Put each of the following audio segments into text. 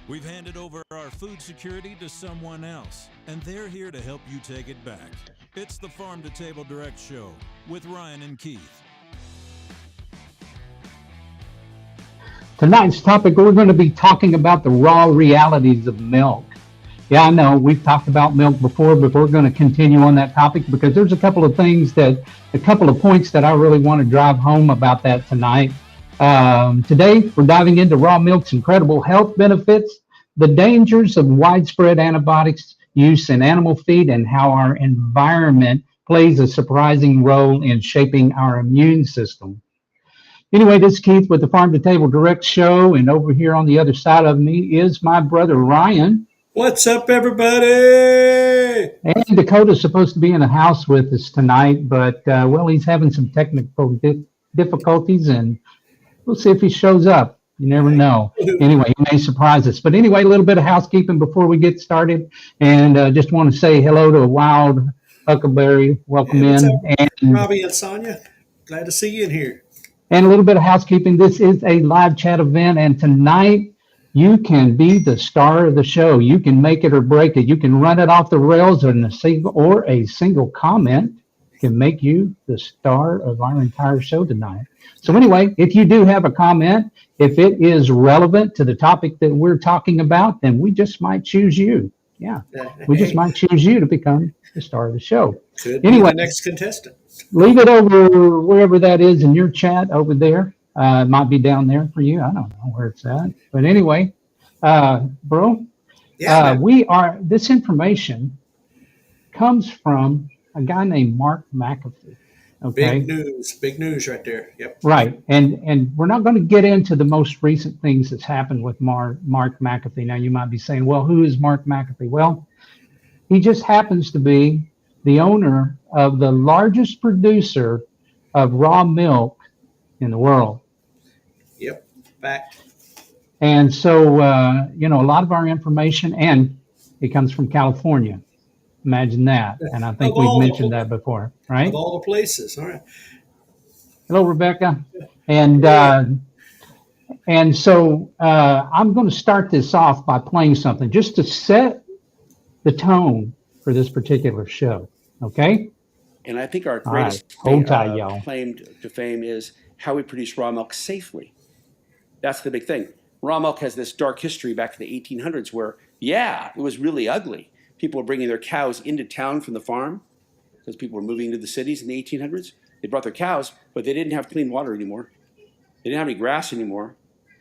We've handed over our food security to someone else, and they're here to help you take it back. It's the Farm to Table Direct Show with Ryan and Keith. Tonight's topic, we're going to be talking about the raw realities of milk. Yeah, I know we've talked about milk before, but we're going to continue on that topic because there's a couple of points that I really want to drive home about that tonight. Today, we're diving into raw milk's incredible health benefits, the dangers of widespread antibiotics use in animal feed, and how our environment plays a surprising role in shaping our immune system. Anyway, this is Keith with the Farm to Table Direct Show, and over here on the other side of me is my brother Ryan. What's up, everybody? And Dakota's supposed to be in the house with us tonight, but well, he's having some technical difficulties, and we'll see if he shows up. You never know. Anyway, he may surprise us. But anyway, a little bit of housekeeping before we get started, and just want to say hello to a wild huckleberry. Welcome in. And Robbie and Sonia, glad to see you in here. And a little bit of housekeeping. This is a live chat event, and tonight you can be the star of the show. You can make it or break it. You can run it off the rails, or a single comment can make you the star of our entire show tonight. So anyway, if you do have a comment, if it is relevant to the topic that we're talking about, then we just might choose you. Yeah, we just might choose you to become the star of the show. Could be the next contestant. Leave it over wherever that is in your chat over there. It might be down there for you. I don't know where it's at. But anyway, bro, this information comes from a guy named Mark McAfee. Okay. Big news right there. Yep. Right. And we're not going to get into the most recent things that's happened with Mark McAfee. Now you might be saying, well, who is Mark McAfee? Well, he just happens to be the owner of the largest producer of raw milk in the world. Yep, fact. And so, a lot of our information, and it comes from California. Imagine that. And I think we've mentioned that before, right? Of all the places. All right. Hello, Rebecca. And so I'm going to start this off by playing something just to set the tone for this particular show. Okay? And I think our greatest claim to fame is how we produce raw milk safely. That's the big thing. Raw milk has this dark history back in the 1800s where, it was really ugly. People were bringing their cows into town from the farm because people were moving to the cities in the 1800s. They brought their cows, but they didn't have clean water anymore. They didn't have any grass anymore.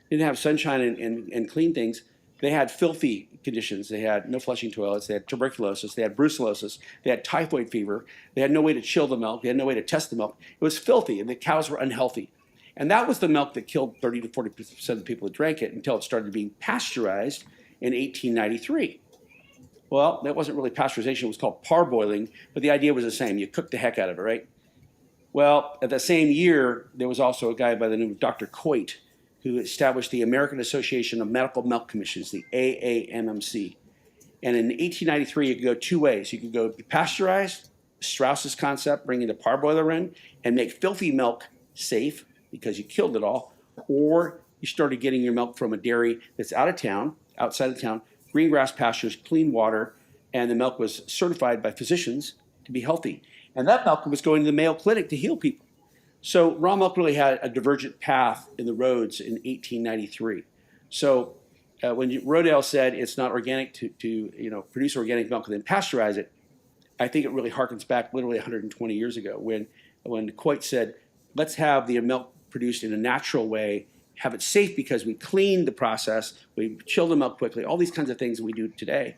They didn't have sunshine and clean things. They had filthy conditions. They had no flushing toilets. They had tuberculosis. They had brucellosis. They had typhoid fever. They had no way to chill the milk. They had no way to test the milk. It was filthy, and the cows were unhealthy. And that was the milk that killed 30 to 40% of the people that drank it until it started being pasteurized in 1893. Well, that wasn't really pasteurization. It was called parboiling, but the idea was the same. You cooked the heck out of it, right? Well, at the same year, there was also a guy by the name of Dr. Coit, who established the American Association of Medical Milk Commissions, the AAMMC. And in 1893, you could go two ways. You could go pasteurized, Strauss's concept, bringing the parboiler in, and make filthy milk safe because you killed it all, or you started getting your milk from a dairy that's outside of town, green grass pastures, clean water, and the milk was certified by physicians to be healthy. And that milk was going to the Mayo Clinic to heal people. So raw milk really had a divergent path in the roads in 1893. So when Rodale said it's not organic to produce organic milk and then pasteurize it, I think it really harkens back literally 120 years ago when Coit said, let's have the milk produced in a natural way, have it safe because we clean the process, we chill the milk quickly, all these kinds of things that we do today.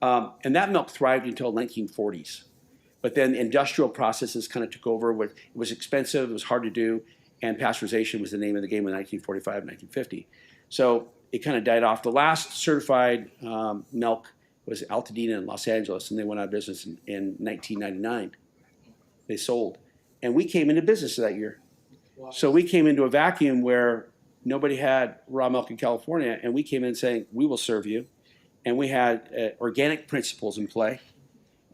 And that milk thrived until 1940s. But then industrial processes kind of took over. It was expensive, it was hard to do, and pasteurization was the name of the game in 1945, 1950. So it kind of died off. The last certified milk was Altadena in Los Angeles, and they went out of business in 1999. They sold. And we came into business that year. Wow. So we came into a vacuum where nobody had raw milk in California, and we came in saying, we will serve you. And we had organic principles in play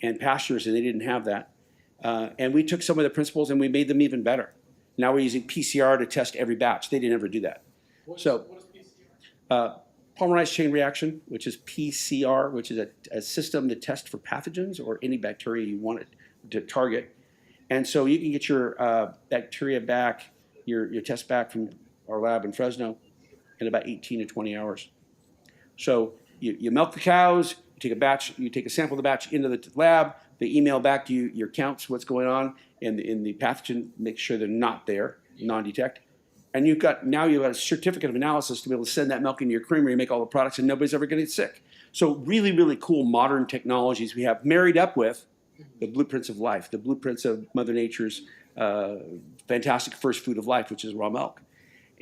and pastures, and they didn't have that. And we took some of the principles and we made them even better. Now we're using PCR to test every batch. They didn't ever do that. What is PCR? polymerase chain reaction, which is PCR, which is a system to test for pathogens or any bacteria you want it to target. And so you can get your bacteria back, your test back from our lab in Fresno in about 18 to 20 hours. So you milk the cows, you take a sample of the batch into the lab, they email back to you your counts, what's going on, and the pathogen, make sure they're not there, non-detect. And you've got a certificate of analysis to be able to send that milk into your creamery and make all the products, and nobody's ever going to get sick. So really, really cool modern technologies we have married up with the blueprints of life, the blueprints of Mother Nature's fantastic first food of life, which is raw milk.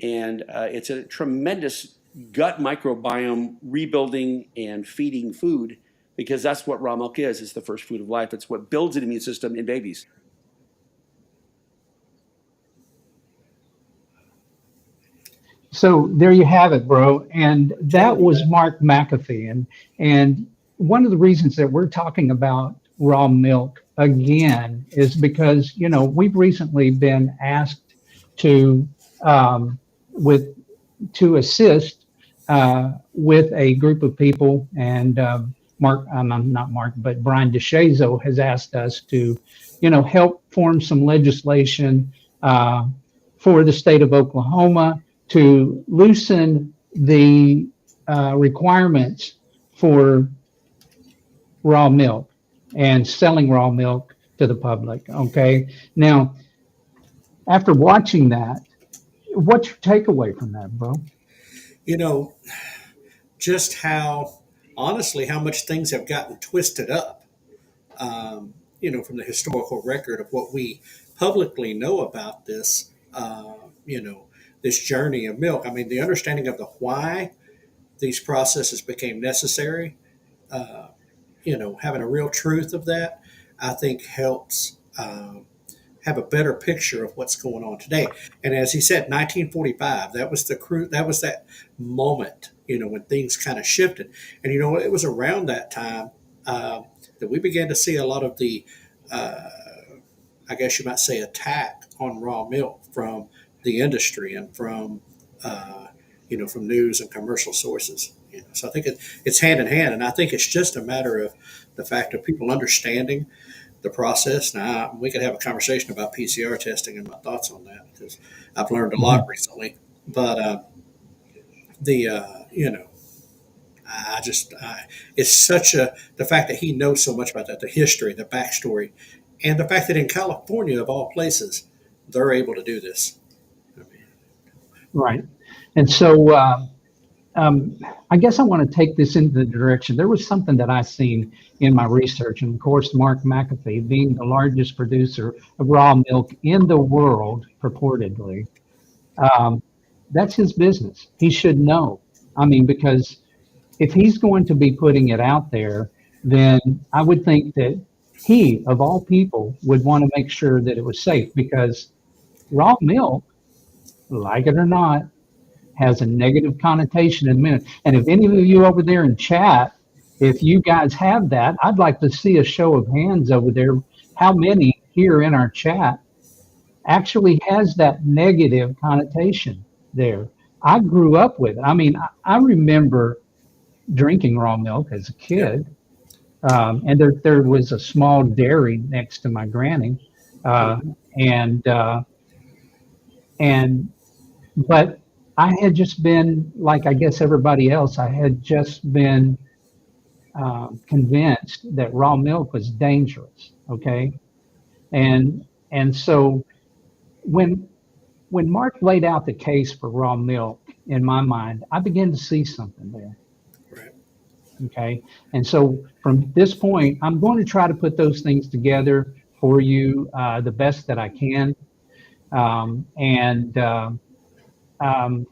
And it's a tremendous gut microbiome rebuilding and feeding food, because that's what raw milk is. It's the first food of life. It's what builds an immune system in babies. So there you have it, bro. And that was Mark McAfee. And one of the reasons that we're talking about raw milk again is because, we've recently been asked to assist with a group of people, and Brian DeShazo has asked us to, help form some legislation for the state of Oklahoma to loosen the requirements for raw milk and selling raw milk to the public. Okay. Now, after watching that, what's your takeaway from that, bro? Just how much things have gotten twisted up, from the historical record of what we publicly know about this, this journey of milk. I mean, the understanding of the why these processes became necessary, having a real truth of that, I think helps have a better picture of what's going on today. And as he said, 1945, that was that moment, when things kind of shifted. And, it was around that time that we began to see a lot of the, I guess you might say, attack on raw milk from the industry and from, from news and commercial sources. So I think it's hand in hand. And I think it's just a matter of the fact of people understanding the process. Now, we could have a conversation about PCR testing and my thoughts on that, because I've learned a lot recently. But it's the fact that he knows so much about that, the history, the backstory, and the fact that in California, of all places, they're able to do this. Right. And so I guess I want to take this into the direction. There was something that I seen in my research, and of course, Mark McAfee, being the largest producer of raw milk in the world, purportedly, that's his business. He should know. I mean, because if he's going to be putting it out there, then I would think that he, of all people, would want to make sure that it was safe, because raw milk, like it or not, has a negative connotation in a minute. And if any of you over there in chat, if you guys have that, I'd like to see a show of hands over there. How many here in our chat actually has that negative connotation there? I grew up with it. I mean, I remember drinking raw milk as a kid. And there was a small dairy next to my granny. But I had just been, like I guess everybody else, I had just been convinced that raw milk was dangerous. Okay. And so when Mark laid out the case for raw milk, in my mind, I began to see something there. Right. Okay. And so from this point, I'm going to try to put those things together for you the best that I can.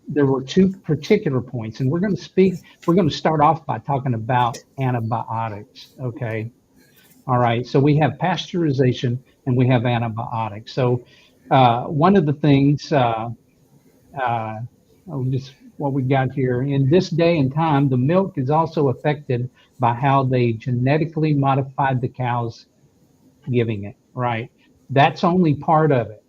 There were two particular points, and we're going to start off by talking about antibiotics. Okay. All right. So we have pasteurization and we have antibiotics. So one of the things, just what we got here, in this day and time, the milk is also affected by how they genetically modified the cows giving it. Right. That's only part of it.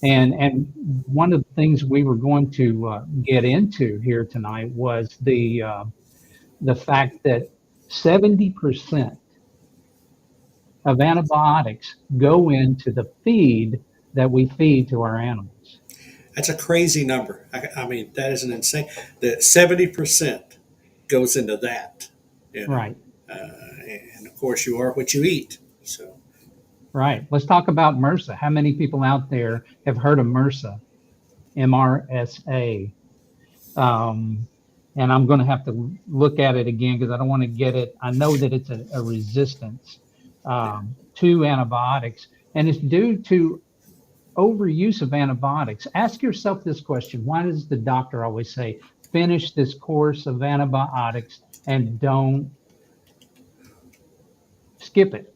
And one of the things we were going to get into here tonight was the fact that 70% of antibiotics go into the feed that we feed to our animals. That's a crazy number. I mean, that is an insane. That 70% goes into that. You know, Right. and of course, you are what you eat. So, Right. Let's talk about MRSA. How many people out there have heard of MRSA? MRSA. And I'm going to have to look at it again because I don't want to get it. I know that it's a resistance to antibiotics, and it's due to overuse of antibiotics. Ask yourself this question: why does the doctor always say, finish this course of antibiotics and don't skip it,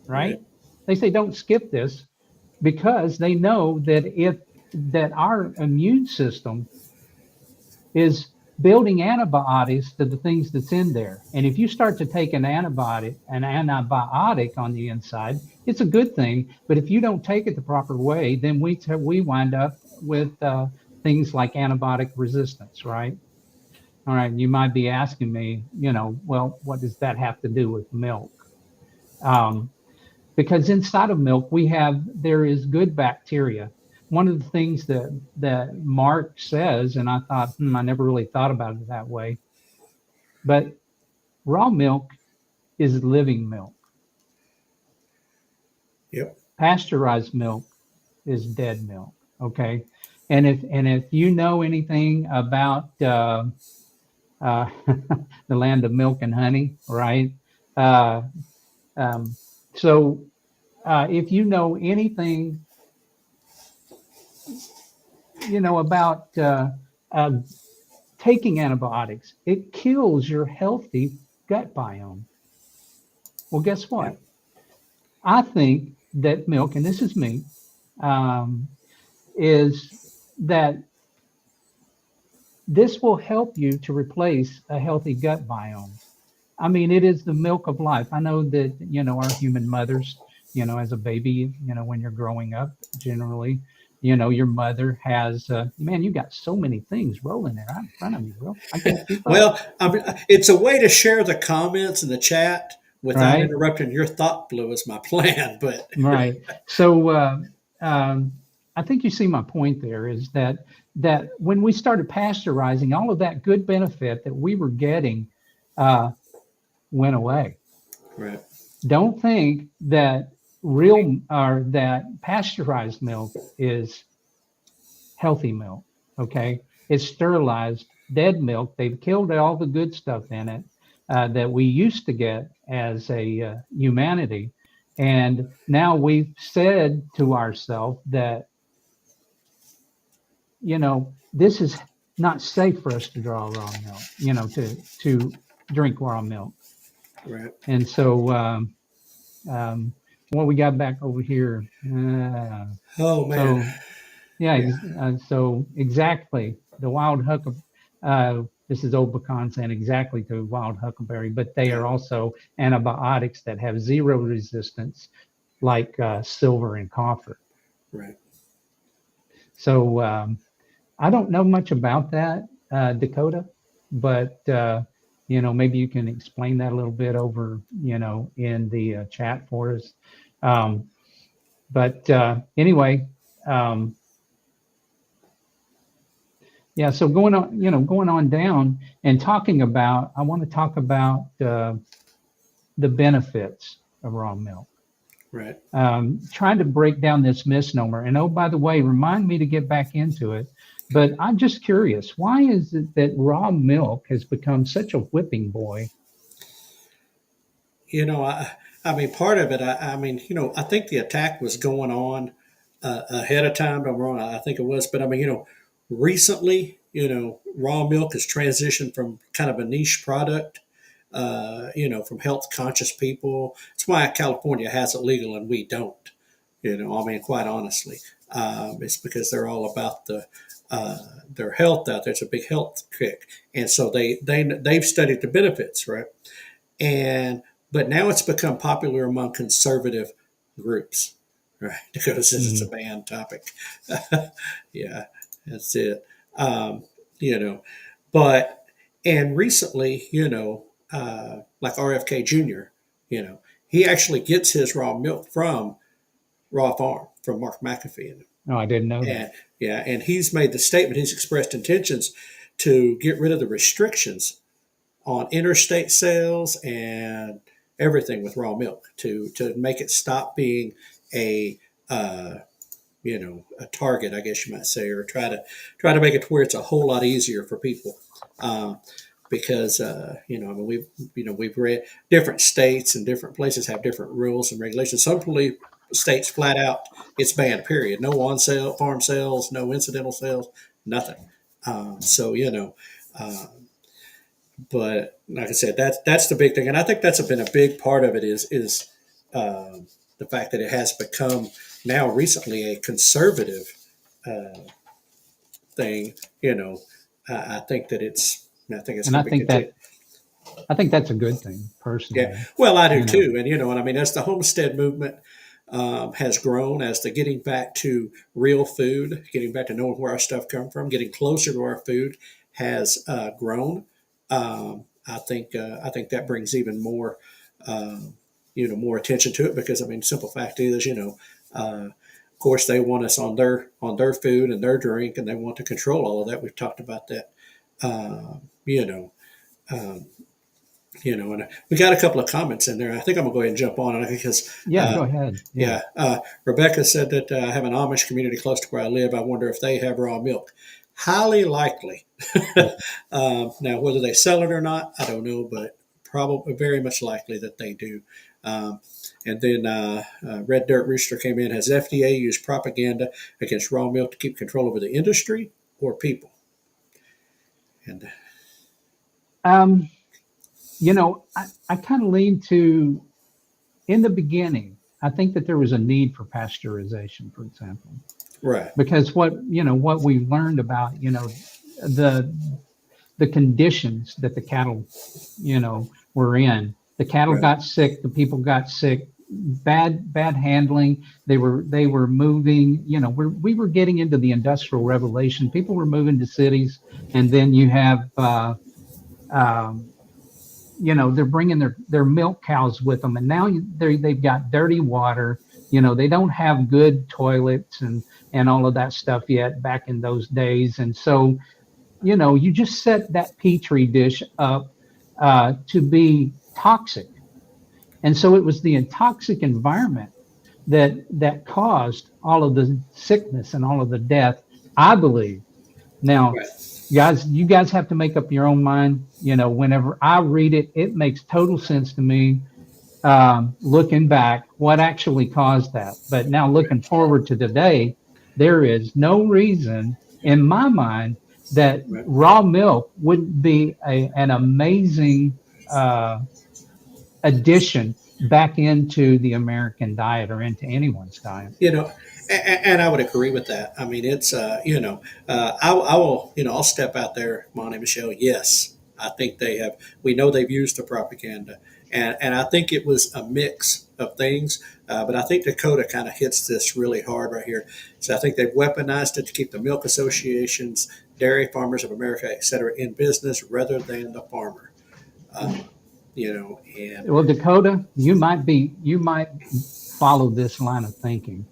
right? right. They say don't skip this because they know that our immune system is building antibodies to the things that's in there. And if you start to take an antibiotic on the inside, it's a good thing. But if you don't take it the proper way, then we wind up with things like antibiotic resistance, right? All right. You might be asking me, well, what does that have to do with milk? Because inside of milk, there is good bacteria. One of the things that Mark says, and I thought, I never really thought about it that way, but raw milk is living milk. Yep. Pasteurized milk is dead milk. Okay, and if you know anything about the land of milk and honey, right? So if you know anything about taking antibiotics, it kills your healthy gut biome. Well, guess what? Yep. I think that milk, and this is me, is that this will help you to replace a healthy gut biome. I mean, it is the milk of life. I know that, our human mothers, as a baby, when you're growing up, generally, your mother has, man, you got so many things rolling there out in front of me, bro. I can't keep up. Well, I mean, it's a way to share the comments in the chat without Right. interrupting your thought flow is my plan. But Right. So I think you see my point there is that when we started pasteurizing, all of that good benefit that we were getting went away. right. Don't think that that pasteurized milk is healthy milk. Okay, it's sterilized, dead milk. They've killed all the good stuff in it that we used to get as a humanity, and now we've said to ourselves that this is not safe for us to draw raw milk. To drink raw milk. Right. And so what we got back over here. Oh man. So yeah. So exactly the wild huckleberry. This is old pecan saying exactly to wild huckleberry, but they are also antibiotics that have zero resistance, like silver and copper. Right. So I don't know much about that, Dakota, but maybe you can explain that a little bit over, in the chat for us. But anyway, yeah. So going on down and I want to talk about the benefits of raw milk. Right. Trying to break down this misnomer. And oh, by the way, remind me to get back into it. But I'm just curious, why is it that raw milk has become such a whipping boy? I mean, part of it, I mean, I think the attack was going on ahead of time. Don't get me wrong, I think it was. But I mean, recently, raw milk has transitioned from kind of a niche product, from health conscious people. That's why California has it legal and we don't. I mean, quite honestly, it's because they're all about their health out there. It's a big health kick, and so they've studied the benefits, right? But now it's become popular among conservative groups. Right. Dakota says it's a Mhm. banned topic. Yeah, that's it. Um, you know, but, and recently, like RFK Jr., he actually gets his raw milk from Raw Farm, from Mark McAfee. Oh, I didn't know that. And yeah, and he's made the statement, he's expressed intentions to get rid of the restrictions on interstate sales and everything with raw milk to make it stop being a uh, a target, I guess you might say, or try to make it to where it's a whole lot easier for people. Uh, because I mean, we've read different states and different places have different rules and regulations. Some states flat out it's banned. Period. No on sale farm sales, no incidental sales, nothing. So uh, but like I said, that's the big thing, and I think that's been a big part of it is the fact that it has become now recently a conservative uh, thing. I think that I think it's And going to be continued. I think that's a good thing Yeah, personally. well, I do You know, too, and and I mean, as the homestead movement has grown, as the getting back to real food, getting back to knowing where our stuff come from, getting closer to our food has grown. I think that brings even more, more attention to it because I mean, simple fact is, of course, they want us on their food and their drink, and they want to control all of that. We've talked about that, uh, you know. Um, and we got a couple of comments in there. I think I'm gonna go ahead and jump on it because, yeah, go ahead. Yeah. yeah, Rebecca said that I have an Amish community close to where I live. I wonder if they have raw milk. Highly likely. Now, whether they sell it or not, I don't know, but probably very much likely that they do. Um, and then Red Dirt Rooster came in. Has FDA used propaganda against raw milk to keep control over the industry or people? And Um, I kind of lean to in the beginning. I think that there was a need for pasteurization, for example, right, because what we learned about the the conditions that the cattle were in. The cattle right, got sick. The people got sick. Bad handling. They were moving. We were getting into the industrial revolution. People were moving to cities, and then you have um, they're bringing their milk cows with them, and now they've got dirty water. They don't have good toilets and all of that stuff yet back in those days, and so you just set that petri dish up to be toxic. And so it was the toxic environment that caused all of the sickness and all of the death, I believe. Now, right. guys, you guys have to make up your own mind. Whenever I read it, it makes total sense to me. Looking back, what actually caused that? But now looking forward to today, there is no reason in my mind that Right. raw milk wouldn't be an amazing uh, addition back into the American diet or into anyone's diet. And I would agree with that. I mean, it's I will, I'll step out there, Monty Michelle. Yes, I think they have. We know they've used the propaganda, and I think it was a mix of things. But I think Dakota kind of hits this really hard right here. So I think they've weaponized it to keep the milk associations, dairy farmers of America, et cetera, in business rather than the farmer. Uh, and Well, Dakota, you might follow this line of thinking.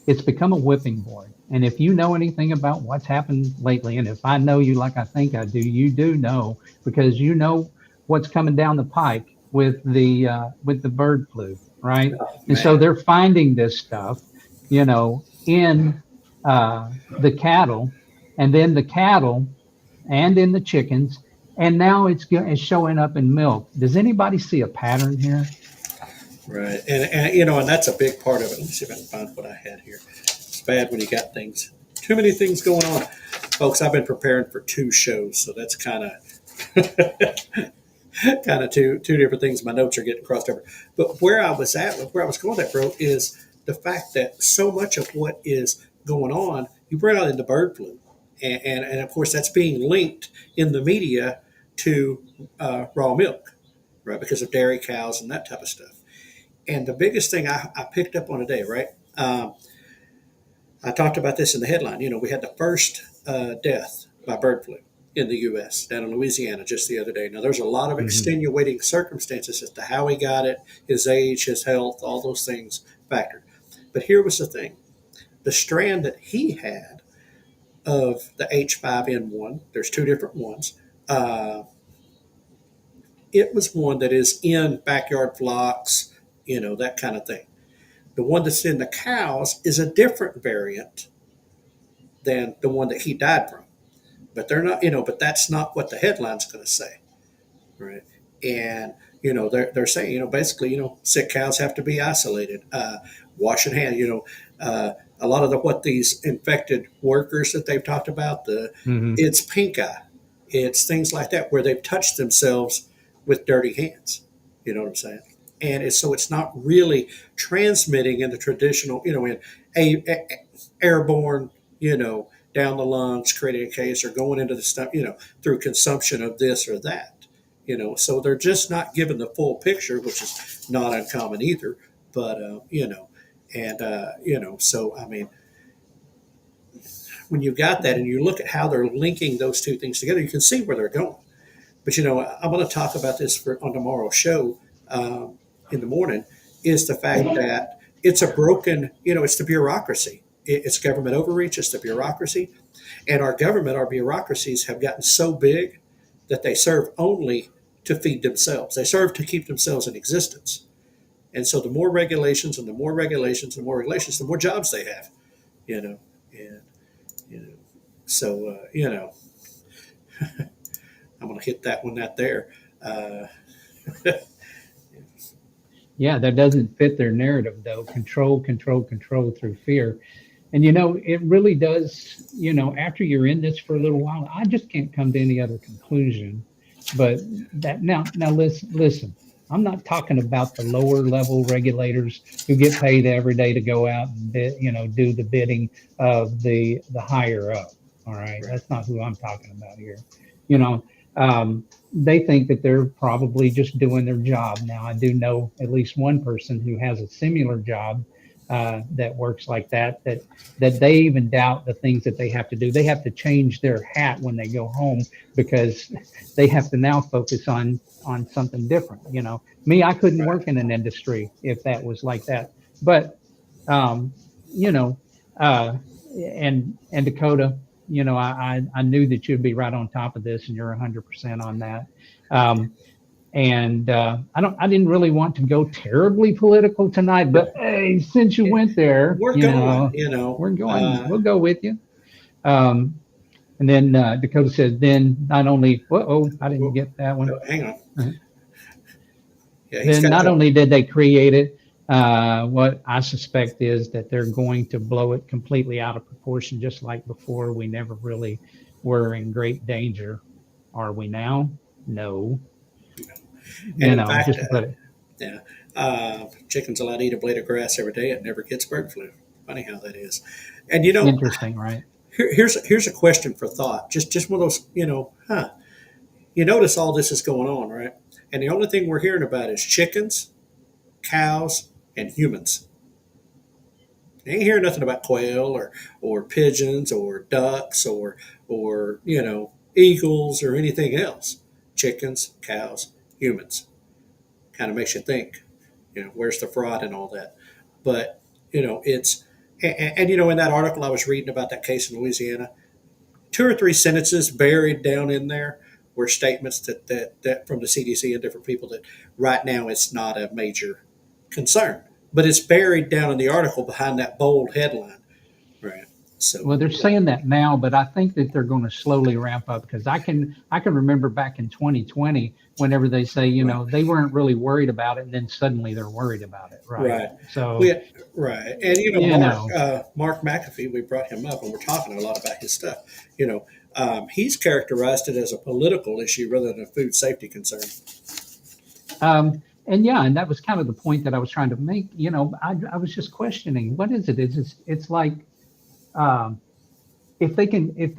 It's become a whipping boy. And if you know anything about what's happened lately, and if I know you like I think I do, you do know because you know what's coming down the pike with the bird flu, right? oh, And so man, they're finding this stuff, in the cattle, and then the cattle, and in the chickens, and now it's showing up in milk. Does anybody see a pattern here? right, and and that's a big part of it. Let me see if I can find what I had here. It's bad when you got too many things going on, folks. I've been preparing for two shows, so that's kind of kind of two different things. My notes are getting crossed over. But where I was going with that, bro, is the fact that so much of what is going on, you bring out into bird flu, and of course that's being linked in the media to raw milk, right? Because of dairy cows and that type of stuff. And the biggest thing I picked up on today, right? I talked about this in the headline. We had the first death by bird flu in the U.S. down in Louisiana just the other day. Now, there's a lot of extenuating circumstances as to how he got it, his age, his health, all those things factored. But here was the thing. The strand that he had of the H5N1, there's two different ones, it was one that is in backyard flocks, that kind of thing. The one that's in the cows is a different variant than the one that he died from. But they're not, but that's not what the headline's going to say, right? And they're saying, basically, sick cows have to be isolated, washing hands. A lot of what these infected workers that they've talked about, it's pink eye, it's things like that where they've touched themselves with dirty hands. You know what I'm saying? And it's not really transmitting in the traditional, in airborne, down the lungs, creating a case, or going into the stomach, through consumption of this or that, So they're just not given the full picture, which is not uncommon either. But so I mean, when you got that and you look at how they're linking those two things together, you can see where they're going. But I'm going to talk about this on tomorrow's show in the morning. Is the fact that it's a broken, it's the bureaucracy. It's government overreach. It's the bureaucracy. And our bureaucracies have gotten so big that they serve only to feed themselves. They serve to keep themselves in existence. And so the more regulations and the more regulations and more regulations, the more jobs they have, and, so, I'm going to hit that one out there. Yeah, that doesn't fit their narrative, though. Control, control, control through fear. And, it really does, after you're in this for a little while, I just can't come to any other conclusion. But that now listen, I'm not talking about the lower level regulators who get paid every day to go out and, do the bidding of the higher up. All right. That's not who I'm talking about here. They think that they're probably just doing their job. Now, I do know at least one person who has a similar job that works like that they even doubt the things that they have to do. They have to change their hat when they go home because they have to now focus on something different. Me, I couldn't work in an industry if that was like that. But, and Dakota, I knew that you'd be right on top of this, and you're 100% on that. I didn't really want to go terribly political tonight, but hey, since you went there, we're going. We'll go with you. And then Dakota says, then not only, I didn't get that one. Hang on. Uh-huh. Yeah, then not only did they create it, what I suspect is that they're going to blow it completely out of proportion, just like before. We never really were in great danger. Are we now? No. And in fact, chickens allowed to eat a blade of grass every day. It never gets bird flu. Funny how that is. And interesting, right? Here's a question for thought. Just one of those, You notice all this is going on, right? And the only thing we're hearing about is chickens, cows, and humans. You ain't hearing nothing about quail or pigeons or ducks or eagles or anything else. Chickens, cows, humans. Kind of makes you think, where's the fraud and all that? But, it's, and in that article I was reading about that case in Louisiana, 2 or 3 sentences buried down in there were statements that from the CDC and different people that right now it's not a major concern. But it's buried down in the article behind that bold headline. Right. So they're saying that now, but I think that they're going to slowly ramp up because I can remember back in 2020 whenever they say, they weren't really worried about it, and then suddenly they're worried about it. Right. So right. And Mark McAfee, we brought him up and we're talking a lot about his stuff. He's characterized it as a political issue rather than a food safety concern. And that was kind of the point that I was trying to make. I was just questioning, what is it? It's like, if they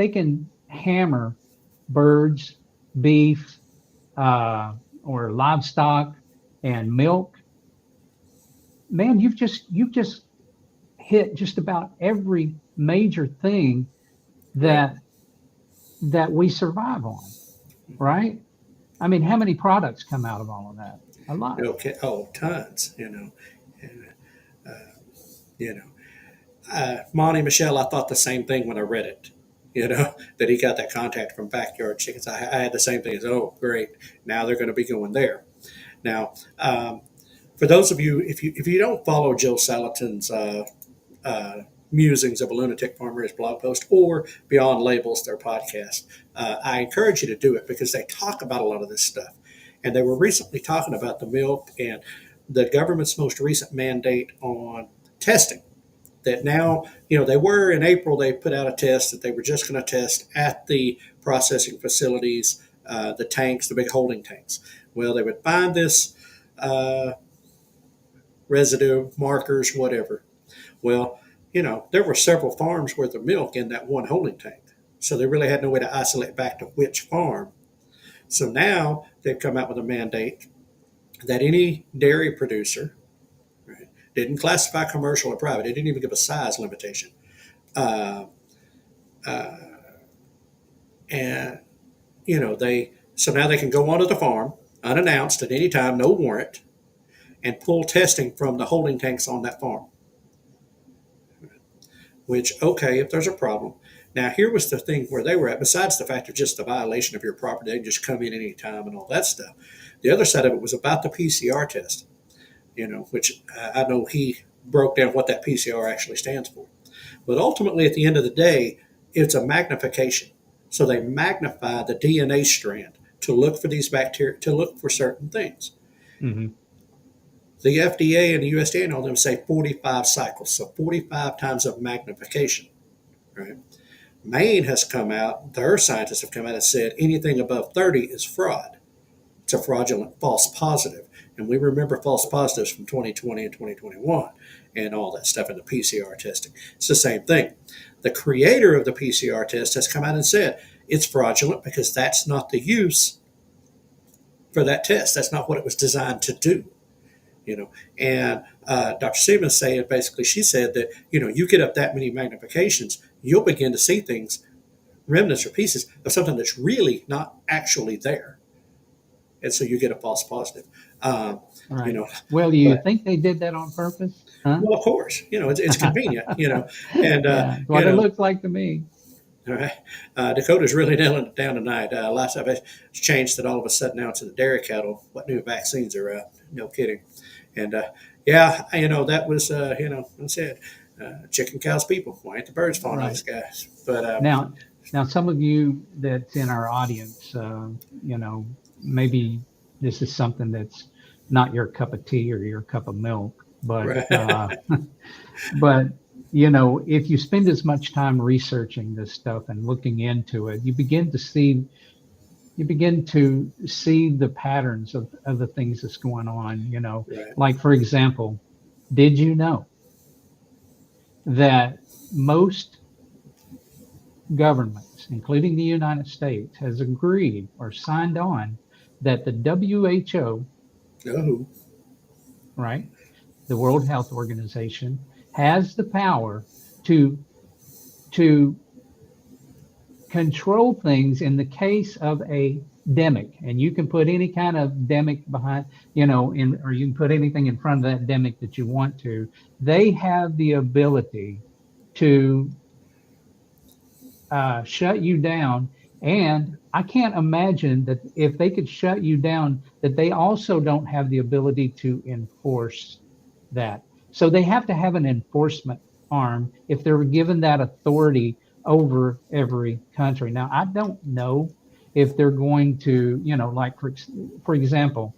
can hammer birds, beef, or livestock and milk, man, you've just hit just about every major thing that we survive on, right? I mean, how many products come out of all of that? A lot. Okay. Oh, tons. And, you know, Monty Michelle, I thought the same thing when I read it. That he got that contact from Backyard Chickens. I had the same thing. As, oh, great! Now they're going to be going there. Now, for those of you, if you don't follow Jill Salatin's musings of a lunatic farmer, his blog post, or Beyond Labels, their podcast, I encourage you to do it because they talk about a lot of this stuff. And they were recently talking about the milk and the government's most recent mandate on testing. That now, they were in April, they put out a test that they were just going to test at the processing facilities, the tanks, the big holding tanks. Well, they would find this residue, markers, whatever. Well, there were several farms worth of milk in that one holding tank. So they really had no way to isolate back to which farm. So now they've come out with a mandate that any dairy producer, didn't classify commercial or private. It didn't even give a size limitation. And so now they can go onto the farm unannounced at any time, no warrant, and pull testing from the holding tanks on that farm. Which, okay, if there's a problem. Now, here was the thing where they were at, besides the fact of just the violation of your property, they can just come in any time and all that stuff. The other side of it was about the PCR test. Which I know he broke down what that PCR actually stands for. But ultimately, at the end of the day, it's a magnification. So they magnify the DNA strand to look for these bacteria, to look for certain things. Mm-hmm. The FDA and the USDA and all them say 45 cycles, so 45 times of magnification. Right? Maine has come out, their scientists have come out and said anything above 30 is fraud. It's a fraudulent false positive. And we remember false positives from 2020 and 2021 and all that stuff in the PCR testing. It's the same thing. The creator of the PCR test has come out and said it's fraudulent because that's not the use for that test. That's not what it was designed to do. And Dr. Siemens said, basically, she said that, you get up that many magnifications, you'll begin to see things, remnants or pieces of something that's really not actually there. And so you get a false positive. Right. Well, you think they did that on purpose? Huh? Well, of course. It's convenient. And what it looks like to me. All right. Dakota's really nailing it down tonight. Lots of it's changed that all of a sudden now to the dairy cattle. What new vaccines are out? No kidding. And that was I said, chicken cows people. Why ain't the birds falling on these guys? But now some of you that's in our audience, maybe this is something that's not your cup of tea or your cup of milk, but but if you spend as much time researching this stuff and looking into it, you begin to see the patterns of the things that's going on. Like, for example, did you know that most governments, including the United States, has agreed or signed on that the WHO, right, the World Health Organization, has the power to control things in the case of a demic, and you can put any kind of demic behind, or you can put anything in front of that demic that you want to. They have the ability to shut you down. And I can't imagine that if they could shut you down, that they also don't have the ability to enforce that. So they have to have an enforcement arm if they're given that authority over every country. Now, I don't know if they're going to, like, for example,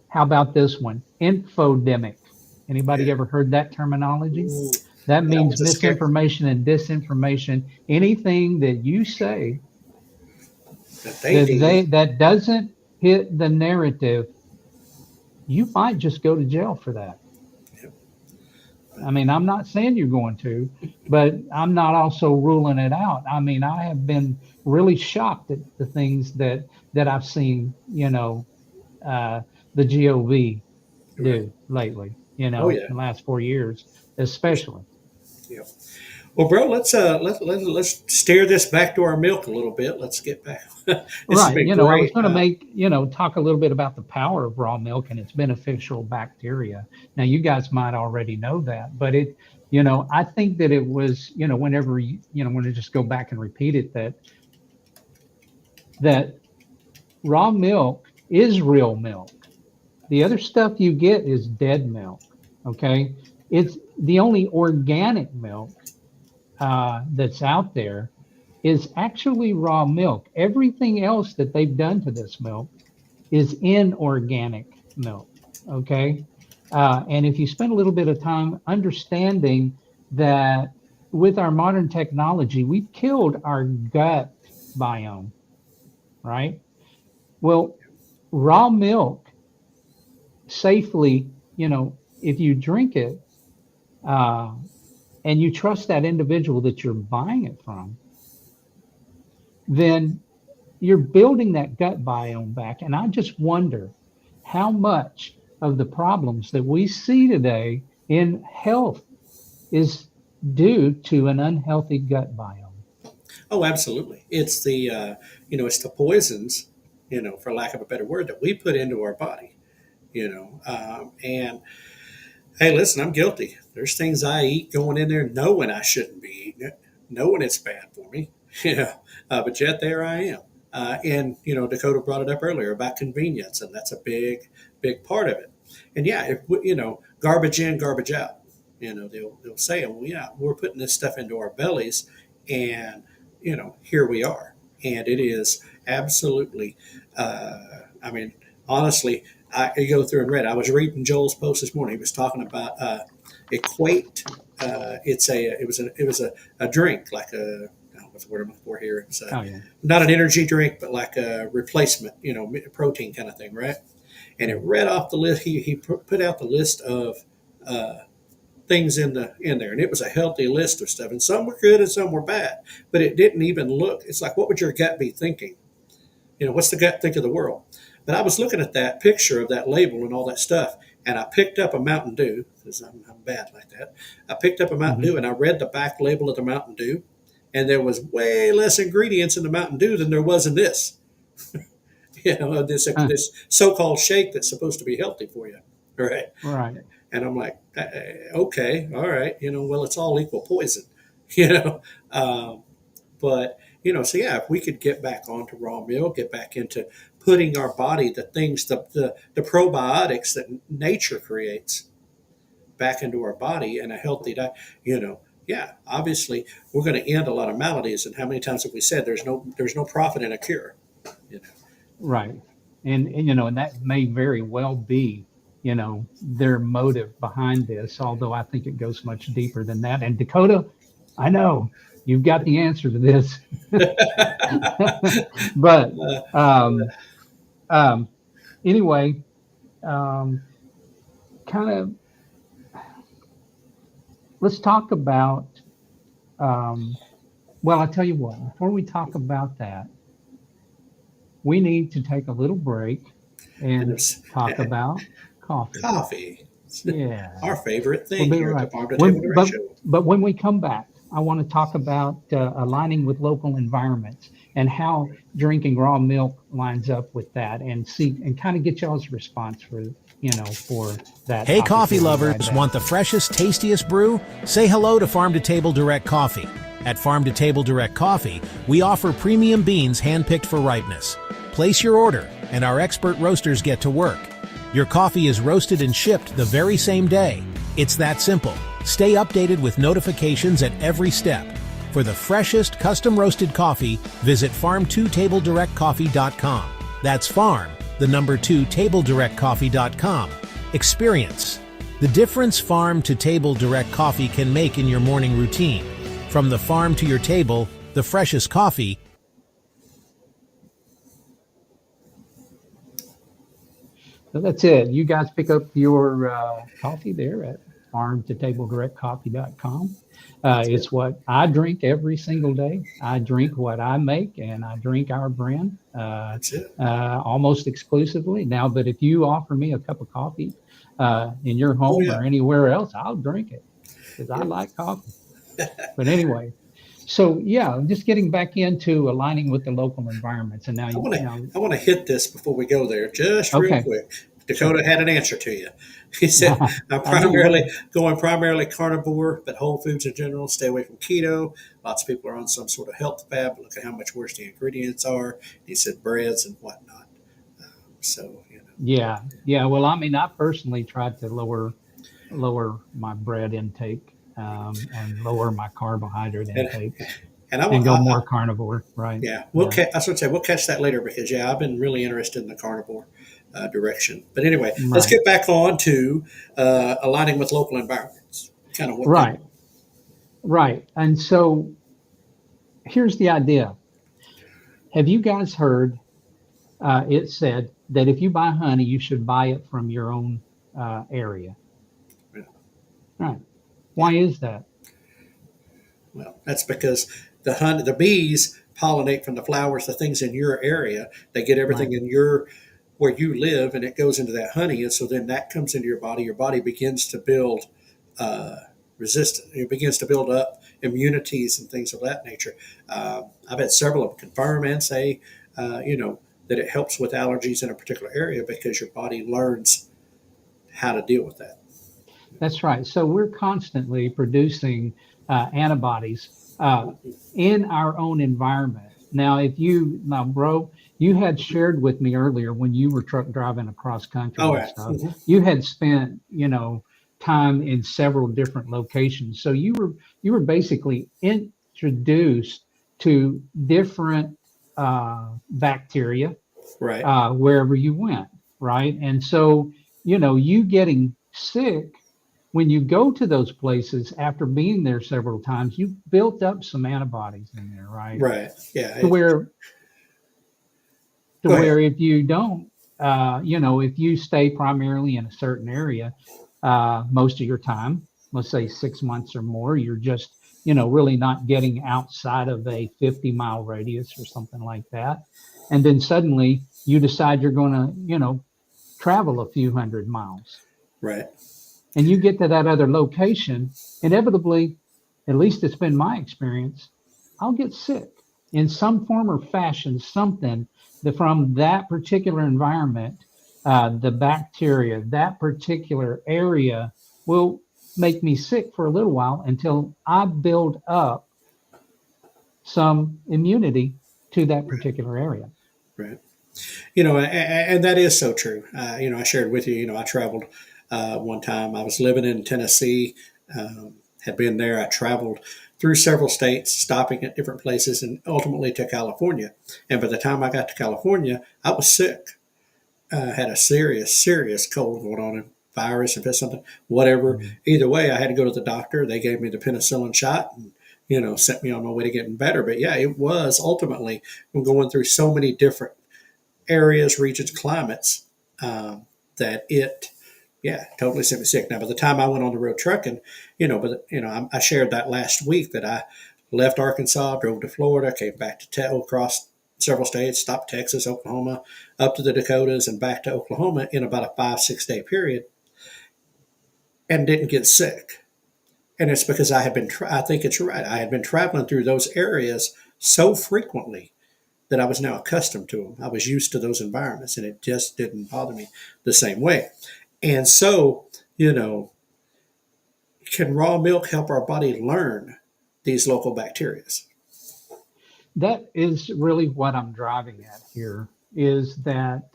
how about this one? Infodemic. Anybody ever heard that terminology? That means misinformation and disinformation. Anything that you say that doesn't hit the narrative, you might just go to jail for that. I mean, I'm not saying you're going to, but I'm not also ruling it out. I mean, I have been really shocked at the things that I've seen, the GOV do lately, in the last 4 years. especially. Yeah. Well, bro, let's steer this back to our milk a little bit. Let's get back. This has Right. been I was great. going to talk a little bit about the power of raw milk and its beneficial bacteria. Now, you guys might already know that, but I think that it was, whenever want to just go back and repeat it, that raw milk is real milk. The other stuff you get is dead milk. Okay. It's the only organic milk that's out there is actually raw milk. Everything else that they've done to this milk is inorganic milk. Okay. And if you spend a little bit of time understanding that with our modern technology, we've killed our gut biome, right? Well, raw milk safely, if you drink it and you trust that individual that you're buying it from, then you're building that gut biome back. And I just wonder how much of the problems that we see today in health is due to an unhealthy gut biome. Oh, absolutely. It's it's the poisons, for lack of a better word, that we put into our body, and hey, listen, I'm guilty. There's things I eat going in there knowing I shouldn't be eating it, knowing it's bad for me, but yet there I am. And Dakota brought it up earlier about convenience, and that's a big, big part of it. And yeah, if garbage in, garbage out. They'll say, well, yeah, we're putting this stuff into our bellies, and here we are. And it is absolutely, honestly, I go through and read. I was reading Joel's post this morning. He was talking about Equate. It was a drink, like what's the word I'm looking for here? It's not an energy drink, but like a replacement, protein kind of thing, right? And it read off the list. He put out the list of things in there, and it was a healthy list of stuff, and some were good and some were bad, but it didn't even look. It's like, what would your gut be thinking? What's the gut think of the world? But I was looking at that picture of that label and all that stuff, and I picked up a Mountain Dew because I'm bad like that. I picked up a Mountain Dew and I read the back label of the Mountain Dew, and there was way less ingredients in the Mountain Dew than there was in this. This so-called shake that's supposed to be healthy for you, right? Right. And I'm like, okay, all right, well, it's all equal poison, but so yeah, if we could get back onto raw milk, get back into putting our body, the things, the probiotics that nature creates back into our body and a healthy diet, yeah, obviously we're going to end a lot of maladies. And how many times have we said there's no profit in a cure, Right. And that may very well be, their motive behind this, although I think it goes much deeper than that. And Dakota, I know you've got the answer to this, but anyway, kind of, let's talk about, well, I'll tell you what, before we talk about that, we need to take a little break and talk about coffee. Yeah. Our favorite thing here at the Farm to Table Direct Show. But when we come back, I want to talk about aligning with local environments and how drinking raw milk lines up with that, and kind of get y'all's response for that. Hey, coffee lovers, want the freshest, tastiest brew? Say hello to Farm to Table Direct Coffee. At Farm to Table Direct Coffee, we offer premium beans handpicked for ripeness. Place your order, and our expert roasters get to work. Your coffee is roasted and shipped the very same day. It's that simple. Stay updated with notifications at every step. For the freshest custom roasted coffee, visit farm2tabledirect.coffee.com. That's farm, the number 2, tabledirect.coffee.com. Experience the difference Farm to Table Direct Coffee can make in your morning routine. From the farm to your table, the freshest coffee. So that's it. You guys pick up your coffee there at farm2tabledirect.coffee.com. It's what I drink every single day. I drink what I make, and I drink our brand almost exclusively now. But if you offer me a cup of coffee in your home or anywhere else, I'll drink it. because I like coffee. But anyway, so yeah, just getting back into aligning with the local environments, and now I you want to know, I want to hit this before we go there, just real okay, quick. sure. Dakota had an answer to you. He said, "I'm I know. What? primarily carnivore, but whole foods in general. Stay away from keto. Lots of people are on some sort of health fad, but look at how much worse the ingredients are." He said breads and whatnot. So Yeah, yeah. Well, I mean, I personally tried to lower my bread intake and lower my carbohydrate and intake and I and want go more carnivore. Right? yeah, Yeah. I was going to say we'll catch that later because I've been really interested in the carnivore direction. But anyway, let's Right. get back on to aligning with local environments. Kind of what that. Right. Right. And so here's the idea. Have you guys heard it said that if you buy honey, you should buy it from your own area? Yeah. Right. Yeah. Why is that? Well, that's because the bees pollinate from the flowers, the things in your area. They get Right. everything in your where you live, and it goes into that honey, and so then that comes into your body. Your body begins to build uh, resistance. It begins to build up immunities and things of that nature. I've had several of them confirm and say, that it helps with allergies in a particular area because your body learns how to deal with that. That's right. So we're constantly producing antibodies in our own environment. Now, bro, you had shared with me earlier when you were truck driving across country All and right. stuff, Mm-hmm. you had spent, time in several different locations. So you were basically introduced to different bacteria Right. wherever you went, right? And so, you getting sick when you go to those places after being there several times, you built up some antibodies in there, right? Right. Yeah. To where to Go ahead. where if you don't, if you stay primarily in a certain area, most of your time, let's say 6 months or more, you're just, really not getting outside of a 50-mile radius or something like that. And then suddenly you decide you're going to, travel a few hundred miles Right. and you get to that other location, inevitably, at least it's been my experience, I'll get sick in some form or fashion, something that from that particular environment, the bacteria, that particular area will make me sick for a little while until I build up some immunity to that Right. particular area. Right. And that is so true. I shared with you, I traveled one time. I was living in Tennessee, had been there. I traveled through several states, stopping at different places, and ultimately to California. And by the time I got to California, I was sick. Had a serious, serious cold going on, and virus, if it's something, whatever. Mhm. Either way, I had to go to the doctor. They gave me the penicillin shot and, sent me on my way to getting better. But yeah, it was ultimately going through so many different areas, regions, climates, that it, yeah, totally sent me sick. Now, by the time I went on the road trucking, I shared that last week that I left Arkansas, drove to Florida, came back to across several states, stopped Texas, Oklahoma, up to the Dakotas, and back to Oklahoma in about a 5-6 day period, and didn't get sick. And it's because I had been, I think it's right, I had been traveling through those areas so frequently that I was now accustomed to them. I was used to those environments, and it just didn't bother me the same way. And so, can raw milk help our body learn these local bacteria? That is really what I'm driving at here is that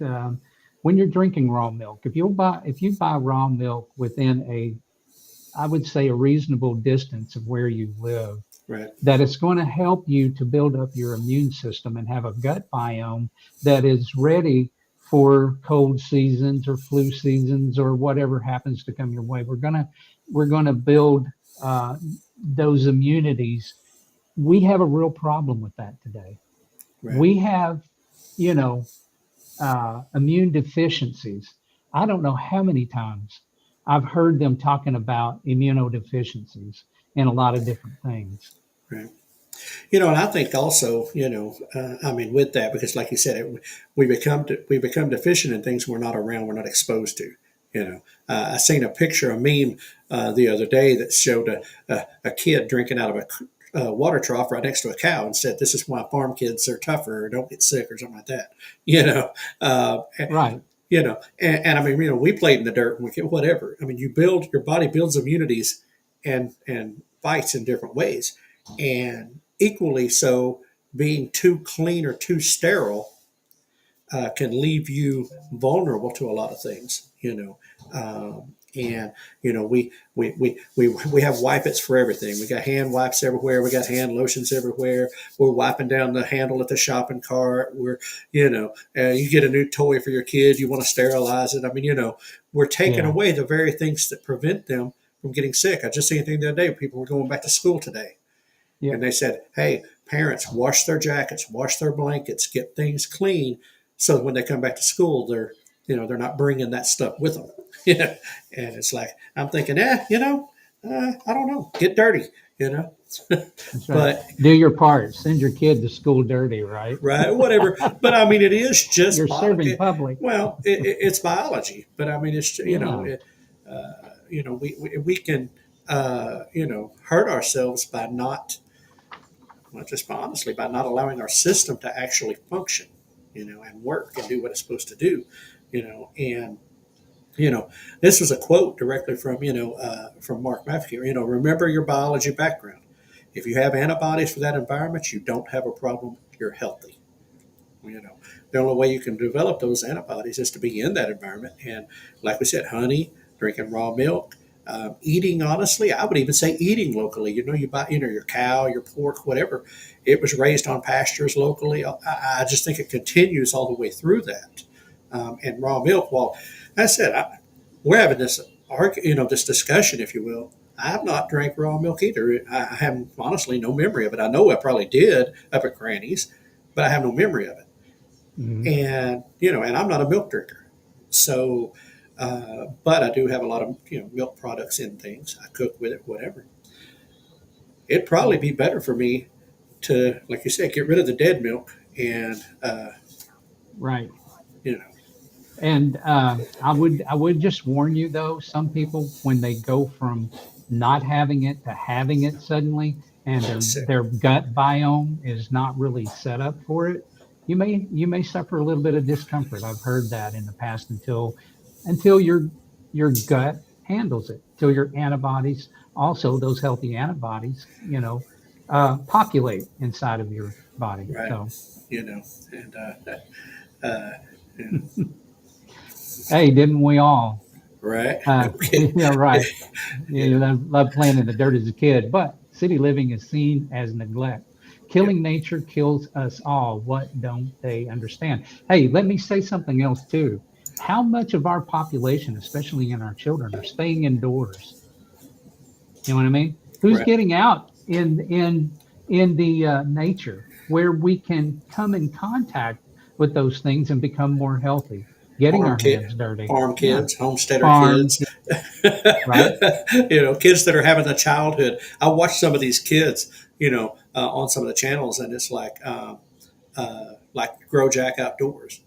when you're drinking raw milk, if you buy raw milk within I would say a reasonable distance of where you live, Right. that it's going to help you to build up your immune system and have a gut biome that is ready for cold seasons or flu seasons or whatever happens to come your way. We're gonna build those immunities. We have a real problem with that today. Right. We have, you know, immune deficiencies. I don't know how many times I've heard them talking about immunodeficiencies in a lot of different things. Right. And I think also, with that, because like you said, we become deficient in things we're not around, we're not exposed to. I seen a picture, a meme the other day that showed a kid drinking out of a water trough right next to a cow and said, "This is why farm kids are tougher or don't get sick," or something like that. Right. And I mean, we played in the dirt and we get whatever. I mean, your body builds immunities and fights in different ways, and equally so, being too clean or too sterile can leave you vulnerable to a lot of things. And we have wipe-its for everything. We got hand wipes everywhere. We got hand lotions everywhere. We're wiping down the handle at the shopping cart. You get a new toy for your kid, you want to sterilize it. I mean, we're taking away the very things that prevent them from getting sick. I just seen anything the other day. People were going back to school today, and they said, "Hey, parents, wash their jackets, wash their blankets, get things clean, so when they come back to school, they're not bringing that stuff with them." And it's like, I'm thinking, I don't know, get dirty, That's right. but Do your part. Send your kid to school dirty, right? right, whatever. But I mean, it is just You're serving public. Well, it's biology, but I mean, it's we can hurt ourselves by not, well, just honestly, by not allowing our system to actually function, and work and do what it's supposed to do, and this was a quote directly from Mark Maffey. Remember your biology background. If you have antibodies for that environment, you don't have a problem. You're healthy. The only way you can develop those antibodies is to be in that environment. And like we said, honey, drinking raw milk, eating, honestly, I would even say eating locally. You buy, your cow, your pork, whatever. It was raised on pastures locally. I just think it continues all the way through that. And raw milk, well, I said, we're having this discussion, if you will. I have not drank raw milk either. I have honestly no memory of it. I know I probably did up at Granny's, but I have no memory of it. Mm-hmm. And and I'm not a milk drinker, so but I do have a lot of milk products in things. I cook with it, whatever. It'd probably be better for me to, like you said, get rid of the dead milk and right. And I would just warn you, though, some people, when they go from not having it to having it suddenly, and their gut biome is not really set up for it, you may suffer a little bit of discomfort. I've heard that in the past until your gut handles it, till your antibodies, also those healthy antibodies, populate inside of your body. Right. So. And Hey, didn't we all? Right. Right. Love playing in the dirt as a kid, but city living is seen as neglect. Killing nature kills us all. What don't they understand? Hey, let me say something else too. How much of our population, especially in our children, are staying indoors? You know what I mean? Who's getting out in the nature where we can come in contact with those things and become more healthy? Getting our hands dirty. Farm kids, homesteader kids, right? Kids that are having a childhood. I watch some of these kids, on some of the channels, and it's like Grow Jack Outdoors.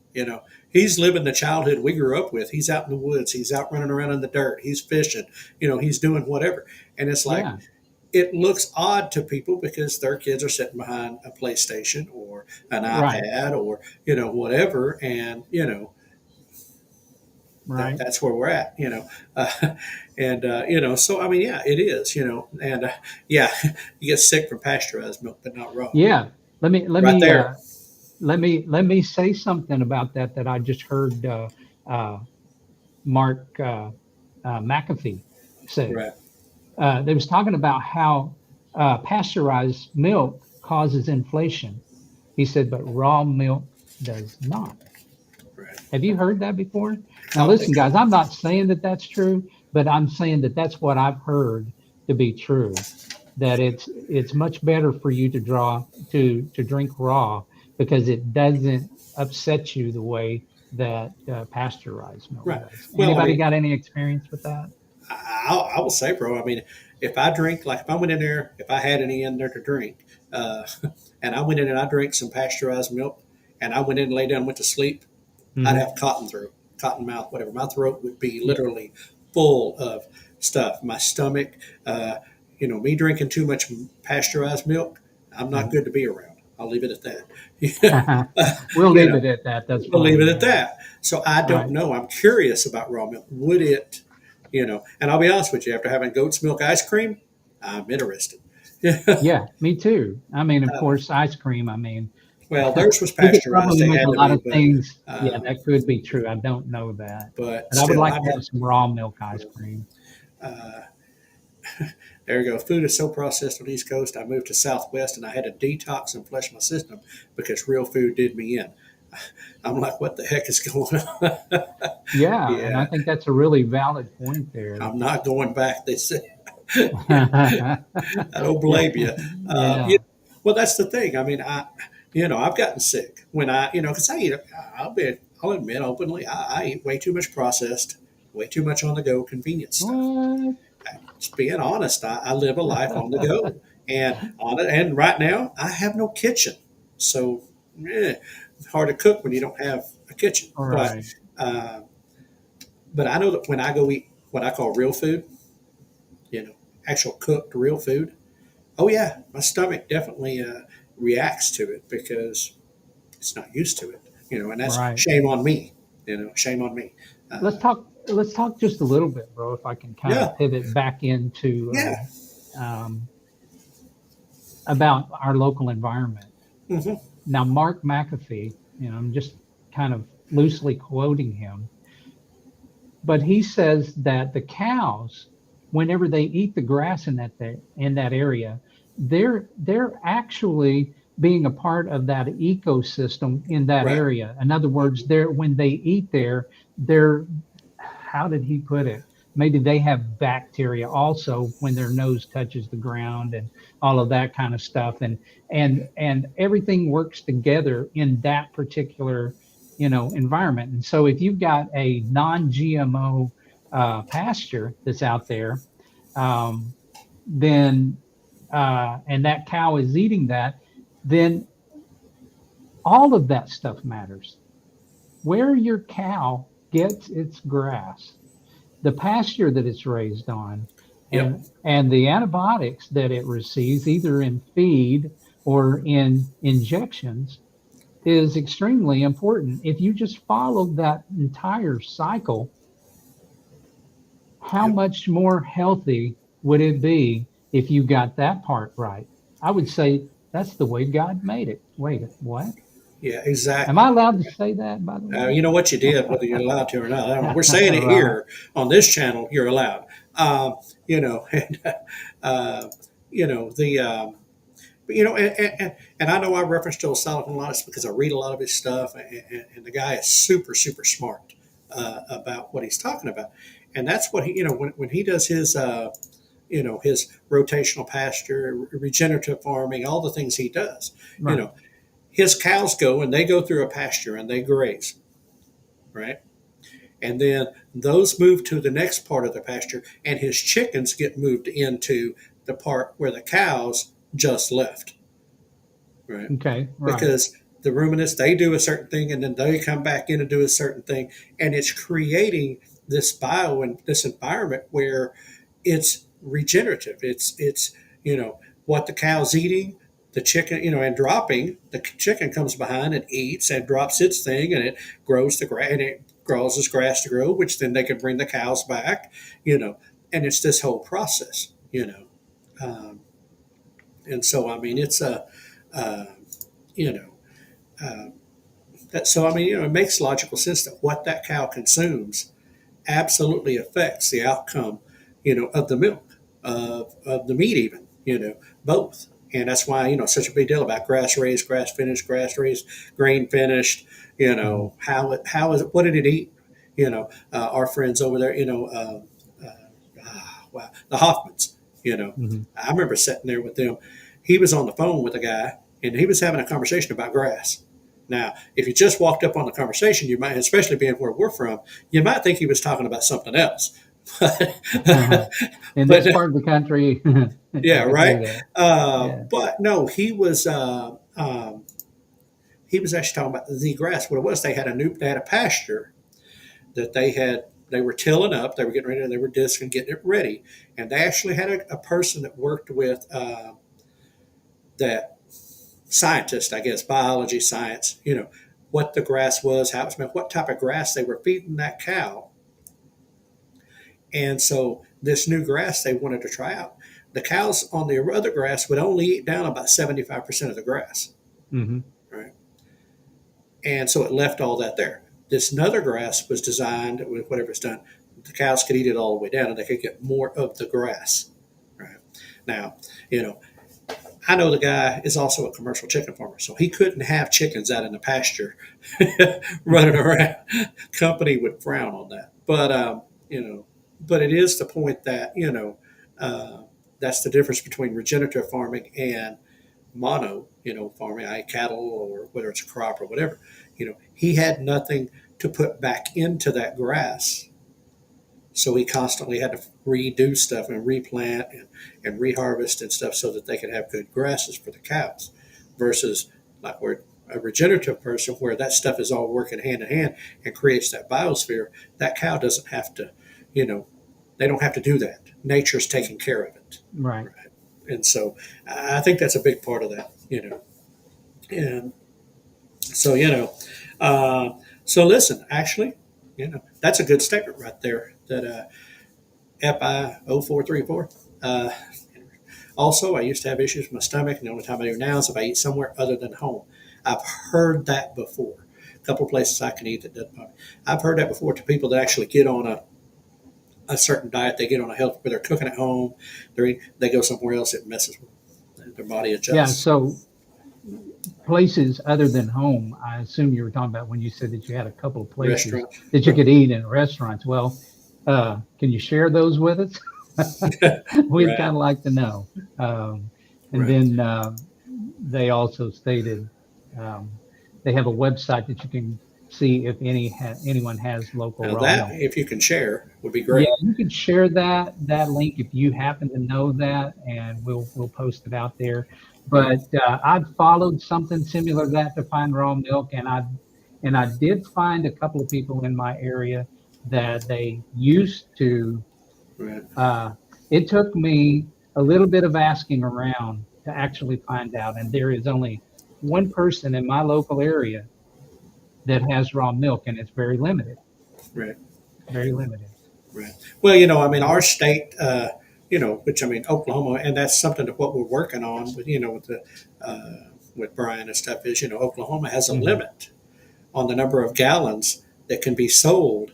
He's living the childhood we grew up with. He's out in the woods. He's out running around in the dirt. He's fishing. He's doing whatever. And it's like, it looks odd to people because their kids are sitting behind a PlayStation or an iPad or, whatever. And, right. That's where we're at, so I mean, it is, and you get sick from pasteurized milk, but not raw. Yeah, let me say something about that I just heard Mark McAfee say. Right. They was talking about how pasteurized milk causes inflation. He said, but raw milk does not. Right. Have you heard that before? Now, listen, guys, I'm not saying that that's true, but I'm saying that that's what I've heard to be true, that it's much better for you to drink raw because it doesn't upset you the way that pasteurized milk does. Well, anybody got any experience with that? I will say, bro, I mean, if I went in there, if I had any in there to drink, and I went in and I drank some pasteurized milk, and I went in and lay down and went to sleep, I'd have cotton through. cotton mouth, whatever. My throat would be literally full of stuff. My stomach, me drinking too much pasteurized milk, I'm not good to be around. I'll leave it at that. We'll leave it at that. That's We'll fine. leave it at that. So I don't Right. know. I'm curious about raw milk. Would it, and I'll be honest with you, after having goat's milk ice cream, I'm interested. Yeah, me too. I mean, of course, ice cream. I mean, Well, theirs was we could pasteurized. probably They make had a to lot be, of things. Yeah, uh, that could be true. I don't know that, but but I would still, like to have some raw milk ice cream. uh, there you go. Food is so processed on the East Coast. I moved to Southwest and I had to detox and flush my system because real food did me in. I'm like, what the heck is going on? Yeah, and I Yeah, think that's a really valid point there. I'm not going back. They said, Yeah, I don't blame you. yeah. Well, that's the thing. I mean, I've gotten sick when because I'll admit openly, I eat way too much processed, way too much on the go convenience stuff. What? Just being honest, I live a life on the go, and right now I have no kitchen, so it's hard to cook when you don't have a kitchen. All But right. uh, but I know that when I go eat what I call real food, actual cooked real food. Oh yeah, my stomach definitely reacts to it because it's not used to it. And that's Right. shame on me. Shame on me. Let's Uh, talk. Let's talk just a little bit, bro. If I can kind yeah, of pivot back into yeah, about our local environment. hmm Now, Mark McAfee, I'm just kind of loosely quoting him, but he says that the cows, whenever they eat the grass in that area, they're actually being a part of that ecosystem in that right. area. In other words, they're when they eat there, they're how did he put it? Maybe they have bacteria also when their nose touches the ground and all of that kind of stuff, and everything works together in that particular environment. And so if you've got a non-GMO pasture that's out there, um, then and that cow is eating that, then all of that stuff matters. Where your cow gets its grass, the pasture that it's raised on, Yep. and the antibiotics that it receives either in feed or in injections is extremely important. If you just follow that entire cycle, how Yep. much more healthy would it be if you got that part right? I would say that's the way God made it. Wait, what? Yeah. Am I Exactly. allowed to say that, by the way? You know what you did, whether you're allowed to or not. I don't know. We're saying it Right. here on this channel. You're allowed. And the and I know I referenced Joel Salatin a lot. It's because I read a lot of his stuff, and the guy is super super smart about what he's talking about, and that's what he when he does his rotational pasture, regenerative farming, all the things he does. You Right. know, his cows go and they go through a pasture and they graze, right? And then those move to the next part of the pasture, and his chickens get moved into the part where the cows just left, right? Okay. Right. Because the ruminants, they do a certain thing and then they come back in and do a certain thing, and it's creating this bio and this environment where it's regenerative. It's what the cow's eating, the chicken, and dropping. The chicken comes behind and eats and drops its thing, and it grows the grass, and it causes grass to grow, which then they can bring the cows back, and it's this whole process. Um, and so I mean, it's a, uh, you know, uh, that so I mean, it makes logical sense that what that cow consumes absolutely affects the outcome, of the milk, of the meat, even, both. And that's why, such a big deal about grass raised, grain finished, Mhm. how is it, what did it eat? Our friends over there, wow, the Hoffmans, Mhm. I remember sitting there with them. He was on the phone with a guy and he was having a conversation about grass. Now, if you just walked up on the conversation, you might, especially being where we're from, you might think he was talking about something else. In But this part of the country, I yeah, could hear right. that. Yeah. But no, he was actually talking about the grass. What it was, they had a pasture that they were tilling up, they were getting ready, and they were disking, getting it ready. And they actually had a person that worked with that scientist, I guess, biology, science, what the grass was, how it smelled, what type of grass they were feeding that cow. And so this new grass they wanted to try out. The cows on the other grass would only eat down about 75% of the grass. Mm-hmm. Right. And so it left all that there. This other grass was designed with whatever it's done. The cows could eat it all the way down and they could get more of the grass. Right. Now, I know the guy is also a commercial chicken farmer, so he couldn't have chickens out in the pasture running around. Company would frown on that. But, but it is the point that, that's the difference between regenerative farming and mono, farming, cattle or whether it's a crop or whatever. He had nothing to put back into that grass. So he constantly had to redo stuff and replant and reharvest and stuff so that they could have good grasses for the cows versus like where a regenerative person where that stuff is all working hand in hand and creates that biosphere. That cow doesn't have to, they don't have to do that. Nature's taking care of it. Right. And so I think that's a big part of that, And so, so listen, actually, that's a good statement right there that FI 0434. Also, I used to have issues with my stomach, and the only time I do now is if I eat somewhere other than home. I've heard that before. A couple of places I can eat that doesn't bother me. I've heard that before to people that actually get on a certain diet. They get on a health where they're cooking at home. They go somewhere else, it messes with them. Their body adjusts. Yeah, so places other than home, I assume you were talking about when you said that you had a couple of places that you could eat in restaurants. Well, can you share those with us? We'd Right. kind of like to know. Then they also stated they have a website that you can see if anyone has local Now raw that, milk. if you can share, would be great. Yeah, you can share that link if you happen to know that, and we'll post it out there. But I've followed something similar to that to find raw milk, and I did find a couple of people in my area that they used to. Right. It took me a little bit of asking around to actually find out, and there is only one person in my local area that has raw milk, and it's very limited. Right. Very limited. Right. Well, our state, which Oklahoma, and that's something that what we're working on with, with the with Brian and stuff is, Oklahoma has a limit on the number of gallons that can be sold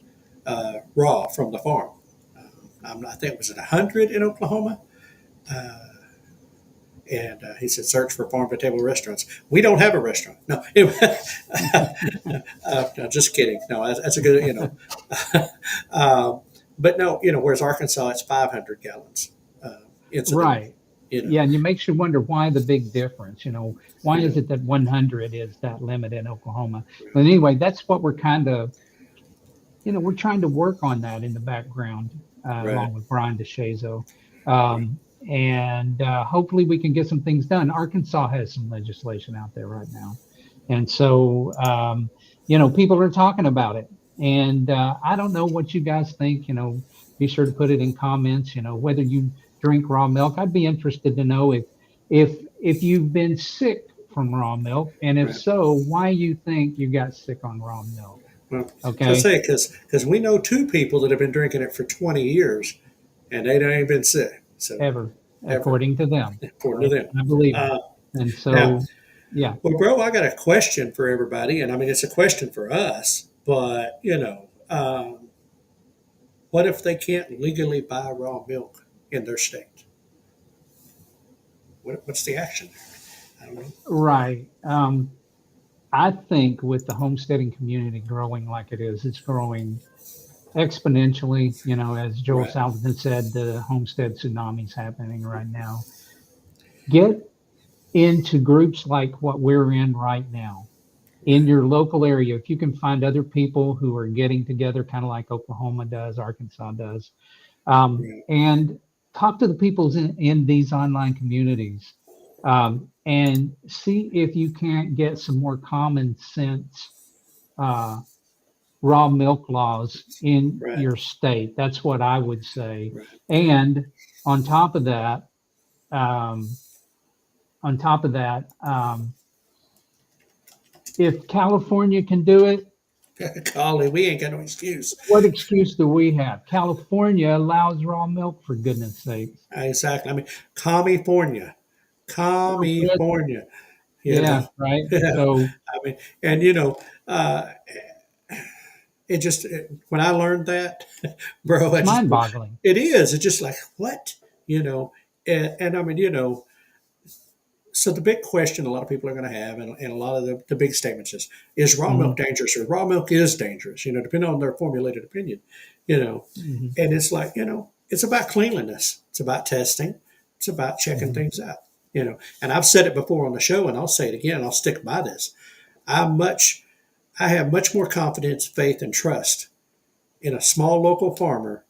raw from the farm. I think it was 100 in Oklahoma. And he said, search for farm to table restaurants. We don't have a restaurant. No, anyway, no, just kidding. No, that's a good, but no, whereas Arkansas, it's 500 gallons. Right. Yeah, and it makes you wonder why the big difference. Why is it that 100 is that limit in Oklahoma? But anyway, that's what we're kind of, we're trying to work on that in the background, along with Brian DeShazo. And hopefully we can get some things done. Arkansas has some legislation out there right now. And so, people are talking about it. And I don't know what you guys think. Be sure to put it in comments, whether you drink raw milk. I'd be interested to know if you've been sick from raw milk. And if so, why you think you got sick on raw milk. Well, okay. I say, because we know 2 people that have been drinking it for 20 years and they ain't been sick. So ever, according to them. According to them. I believe it. And so, now, yeah. Well, bro, I got a question for everybody. And it's a question for us. But, what if they can't legally buy raw milk in their state? What's the action there? I don't know. Right. I think with the homesteading community growing like it is, it's growing exponentially. As Joel Salatin said, the homestead tsunami is happening right now. Get into groups like what we're in right now in your local area. If you can find other people who are getting together, kind of like Oklahoma does, Arkansas does, and talk to the people in these online communities, and see if you can't get some more common sense raw milk laws in Right. your state. That's what I would say. Right. And on top of that, um, on top of that, if California can do it, Golly, we ain't got no excuse. what excuse do we have? California allows raw milk, for goodness sakes. Exactly. I mean, California, California. You Yeah, know, right. yeah. So I mean, and you know, when I learned that, bro, it's mind-boggling. it is. It's just like what, you know, and I mean, you know, so the big question a lot of people are going to have, and a lot of the big statements is raw milk dangerous, or raw milk is dangerous, you know, depending on their formulated opinion, you know, Mm-hmm. and it's like, you know, it's about cleanliness. It's about testing. It's about checking things out, you know, and I've said it before on the show, and I'll say it again. I'll stick by this. I have much more confidence, faith, and trust in a small local farmer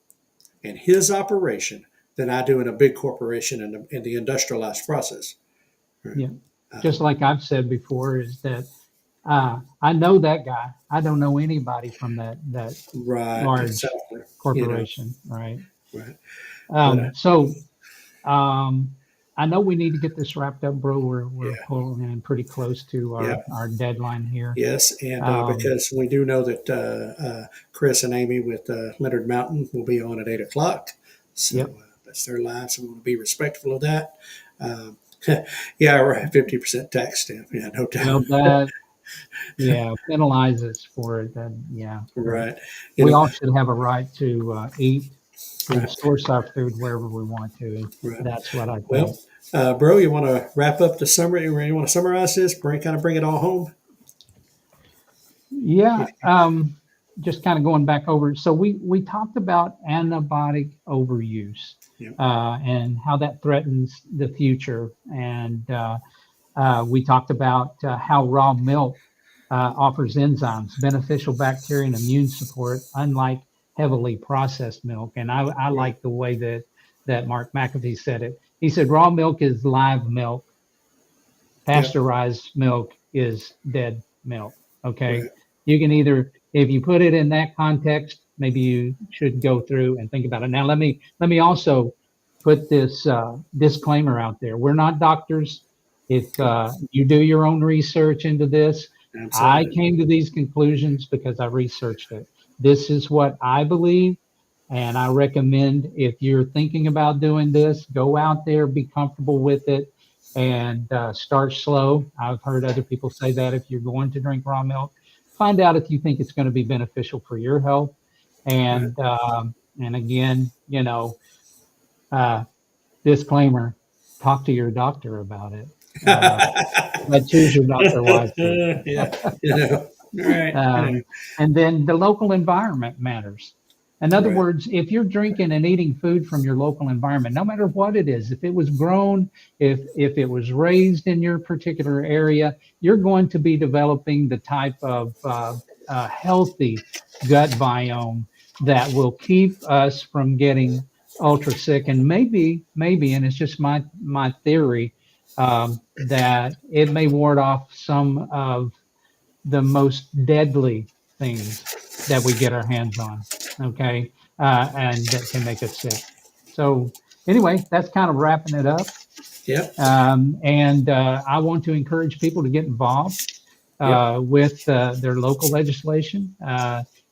and his operation than I do in a big corporation in the industrialized process. Yeah. Just like I've said before, is that I know that guy. I don't know anybody from that Right, large exactly. corporation, right? Right. But, So I know we need to get this wrapped up, bro. We're yeah. pulling in pretty close to our deadline here. Yes, and because we do know that Chris and Amy with Leonard Mountain will be on at 8 o'clock, so that's their live. So we want to be respectful of that. Yeah, we're at 50% tax stamp. Yeah, no doubt. Well, that penalize us for it. Then Right. We all should have a right to eat and source our food wherever we want to. Right. That's what I think. Well, bro, you want to wrap up the summary? You want to summarize this? Kind of bring it all home? Yeah. Just kind of going back over. So we talked about antibiotic overuse and how that threatens the future. And we talked about how raw milk offers enzymes, beneficial bacteria, and immune support, unlike heavily processed milk. And I like the way that Mark McAfee said it. He said raw milk is live milk. Pasteurized milk is dead milk. Okay. Right. You can either, if you put it in that context, maybe you should go through and think about it. Now, let me also put this disclaimer out there. We're not doctors. If you do your own research into this, Absolutely. I came to these conclusions because I researched it. This is what I believe, and I recommend if you're thinking about doing this, go out there, be comfortable with it, and start slow. I've heard other people say that if you're going to drink raw milk, find out if you think it's going to be beneficial for your health. And again, you know, disclaimer: talk to your doctor about it. But choose your doctor wisely. Right. And then the local environment matters. In other words, if you're drinking and eating food from your local environment, no matter what it is, if it was grown, if it was raised in your particular area, you're going to be developing the type of healthy gut biome that will keep us from getting ultra sick. And maybe, and it's just my theory, that it may ward off some of the most deadly things that we get our hands on, okay, and that can make us sick. So anyway, that's kind of wrapping it up. Yep. And I want to encourage people to get involved with their local legislation.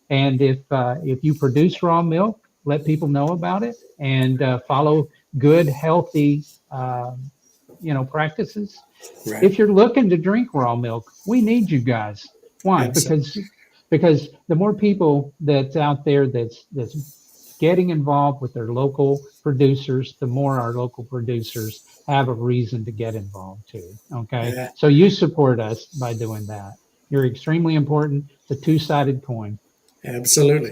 And if you produce raw milk, let people know about it and follow good, healthy, practices. Right. If you're looking to drink raw milk, we need you guys. Why? Absolutely. Because the more people that's out there that's getting involved with their local producers, the more our local producers have a reason to get involved too. Okay. Yeah. So you support us by doing that. You're extremely important. It's a two-sided coin. Absolutely.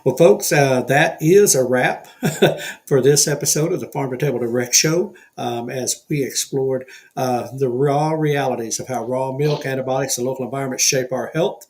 Well, folks, that is a wrap for this episode of the Farm to Table Direct Show, as we explored the raw realities of how raw milk, antibiotics, and local environments shape our health.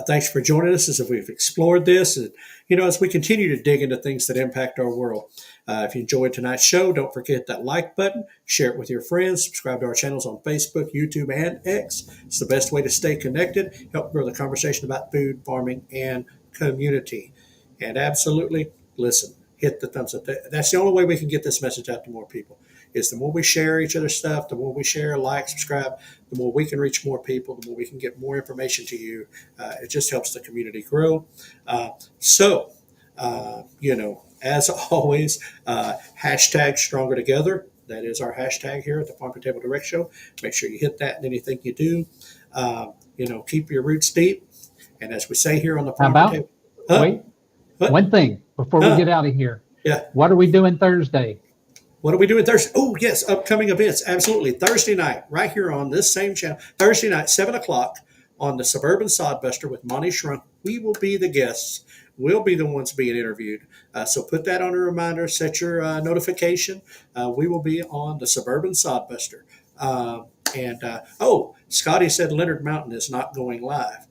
Thanks for joining us as we've explored this, and as we continue to dig into things that impact our world. If you enjoyed tonight's show, don't forget that like button, share it with your friends, subscribe to our channels on Facebook, YouTube, and X. It's the best way to stay connected, help grow the conversation about food, farming, and community. And absolutely, listen, hit the thumbs up. That's the only way we can get this message out to more people. Is the more we share each other's stuff, the more we share, like, subscribe, the more we can reach more people, the more we can get more information to you. It just helps the community grow. As always, hashtag stronger together. That is our hashtag here at the Farm to Table Direct Show. Make sure you hit that in anything you do. Keep your roots deep. And as we say here on the Farm to Table. Wait, one thing before we get out of here. Yeah. What are we doing Thursday? What are we doing Thursday? Oh, yes, upcoming events. Absolutely. Thursday night, right here on this same channel. Thursday night, 7 o'clock on the Suburban Sodbuster with Monty Shrunk. We will be the guests. We'll be the ones being interviewed. So put that on a reminder. Set your notification. We will be on the Suburban Sodbuster. Scotty said Leonard Mountain is not going live.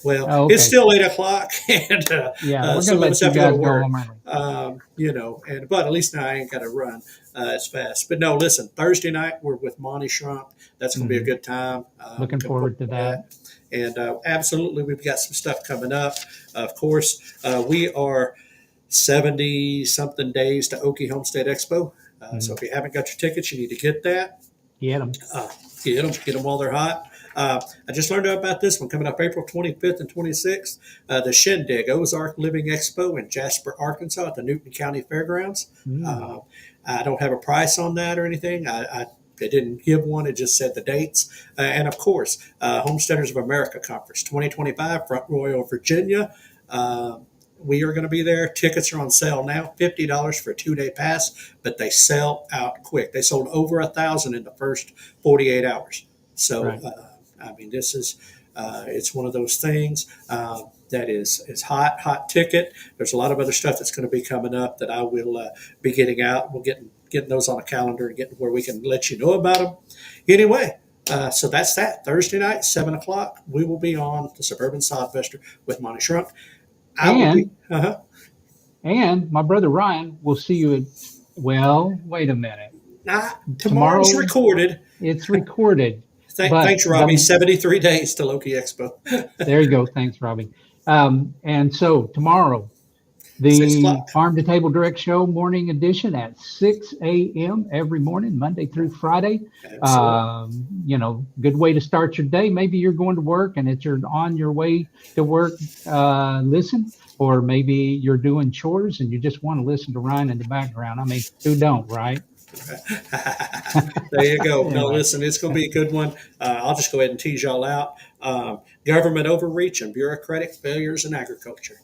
Well, it's still 8 o'clock, and we're going to let you guys go home early. But at least now I ain't got to run as fast. But no, listen, Thursday night we're with Monty Shrunk. That's going to be a good time. Looking forward to that. And absolutely, we've got some stuff coming up. Of course, we are 70-something days to Okie Homestead Expo. So if you haven't got your tickets, you need to get that. Get them. Get them while they're hot. I just learned about this one coming up April 25th and 26th. The Shindig Ozark Living Expo in Jasper, Arkansas at the Newton County Fairgrounds. I don't have a price on that or anything. They didn't give one. It just said the dates. And, of course, Homesteaders of America Conference 2025, Front Royal, Virginia. We are going to be there. Tickets are on sale now, $50 for a 2-day pass, but they sell out quick. They sold over 1,000 in the first 48 hours. So, right. This is it's one of those things that is hot ticket. There's a lot of other stuff that's going to be coming up that I will be getting out. We'll getting those on a calendar and getting where we can let you know about them. Anyway, so that's that. Thursday night, 7 o'clock, we will be on the Suburban Sodbuster with Monty Shrunk. And my brother Ryan will see you at, wait a minute. Tomorrow's recorded. It's recorded. Thanks, Robbie. 73 days to Loki Expo. There you go. Thanks, Robbie. And so tomorrow, the Farm to Table Direct Show morning edition at 6 a.m. every morning, Monday through Friday. Good way to start your day. Maybe you're going to work and you're on your way to work. Listen, or maybe you're doing chores and you just want to listen to Ryan in the background. I mean, who don't, right? There you go. No, listen, it's going to be a good one. I'll just go ahead and tease y'all out. Government overreach and bureaucratic failures in agriculture.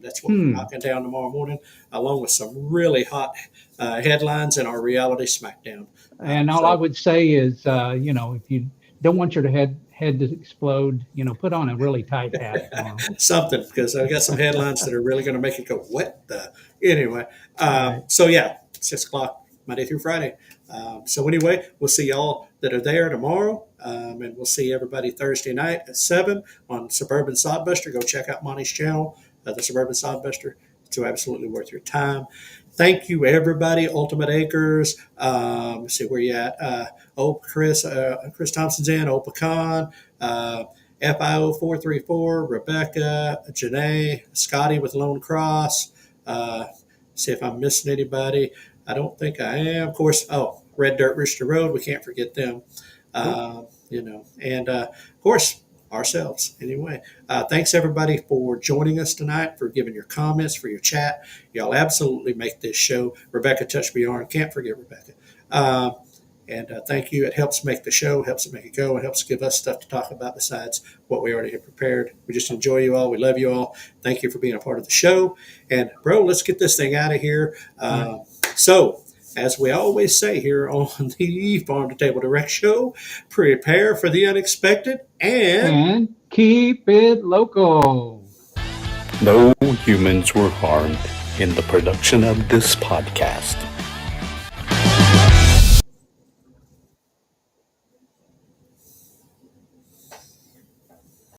That's what we're knocking down tomorrow morning, along with some really hot headlines in our reality smackdown. And all I would say is, if you don't want your head to explode, put on a really tight hat. Something, because I've got some headlines that are really going to make it go, what the? Anyway, so yeah, 6 o'clock. Monday through Friday. So anyway, we'll see y'all that are there tomorrow. And we'll see everybody Thursday night at 7 on Suburban Sodbuster. Go check out Monty's channel, the Suburban Sodbuster. It's absolutely worth your time. Thank you, everybody. Ultimate Acres. Let's see where you at. Chris Thompson's in. Pecan. FIO 434. Rebecca. Janae. Scotty with Lone Cross. See if I'm missing anybody. I don't think I am. Of course, Red Dirt Rooster Road. We can't forget them. And of course, ourselves. Anyway, thanks everybody for joining us tonight, for giving your comments, for your chat. Y'all absolutely make this show. Rebecca touched me on. Can't forget Rebecca. And thank you. It helps make the show, helps it make it go, and helps give us stuff to talk about besides what we already have prepared. We just enjoy you all. We love you all. Thank you for being a part of the show. And, bro, let's get this thing out of here. So, as we always say here on the Farm to Table Direct Show, prepare for the unexpected and keep it local. No humans were harmed in the production of this podcast.